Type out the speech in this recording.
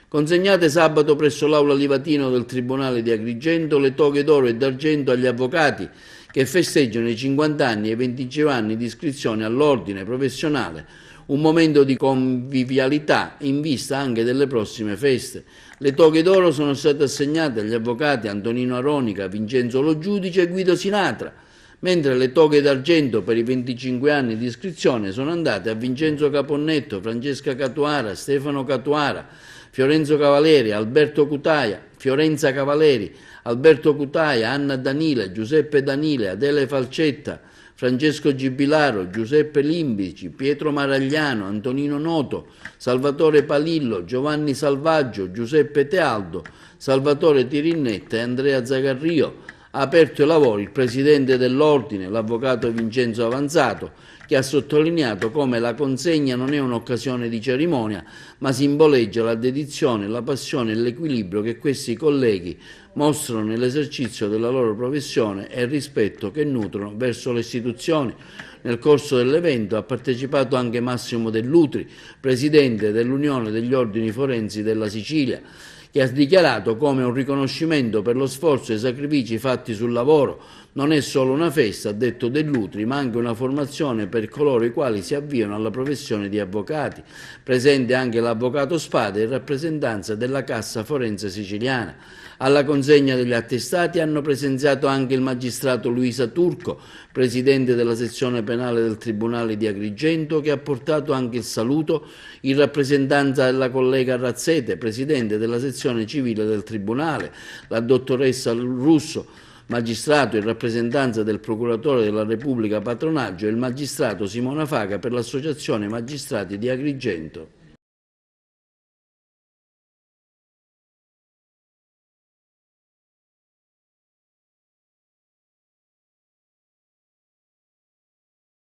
Consegnate sabato presso l'Aula Livatino del Tribunale di Agrigento le toghe d'oro e d'argento agli avvocati che festeggiano i 50 anni e i 25 anni di iscrizione all'ordine professionale, un momento di convivialità in vista anche delle prossime feste. Le toghe d'oro sono state assegnate agli avvocati Antonino Aronica, Vincenzo Lo Giudice e Guido Sinatra, mentre le toghe d'argento per i 25 anni di iscrizione sono andate a Vincenzo Caponnetto, Francesca Catuara, Stefano Catuara, Fiorenzo Cavaleri, Alberto Cutaia, Fiorenza Cavaleri, Alberto Cutaia, Anna Danile, Giuseppe Danile, Adele Falcetta, Francesco Gibilaro, Giuseppe Limbici, Pietro Maragliano, Antonino Noto, Salvatore Palillo, Giovanni Salvaggio, Giuseppe Tealdo, Salvatore Tirinnetta e Andrea Zagarrio. Ha aperto i lavori il presidente dell'ordine, l'avvocato Vincenzo Avanzato, che ha sottolineato come la consegna non è un'occasione di cerimonia, ma simboleggia la dedizione, la passione e l'equilibrio che questi colleghi mostrano nell'esercizio della loro professione e il rispetto che nutrono verso le istituzioni. Nel corso dell'evento ha partecipato anche Massimo Dell'Utri, presidente dell'Unione degli Ordini Forensi della Sicilia, che ha dichiarato come un riconoscimento per lo sforzo e i sacrifici fatti sul lavoro. Non è solo una festa, ha detto Dell'Utri, ma anche una formazione per coloro i quali si avviano alla professione di avvocati. Presente anche l'avvocato Spada in rappresentanza della Cassa Forense Siciliana. Alla consegna degli attestati hanno presenziato anche il magistrato Luisa Turco, presidente della sezione penale del Tribunale di Agrigento, che ha portato anche il saluto in rappresentanza della collega Razzete, presidente della sezione civile del Tribunale, la dottoressa Russo, magistrato in rappresentanza del procuratore della Repubblica Patronaggio e il magistrato Simona Faga per l'Associazione Magistrati di Agrigento.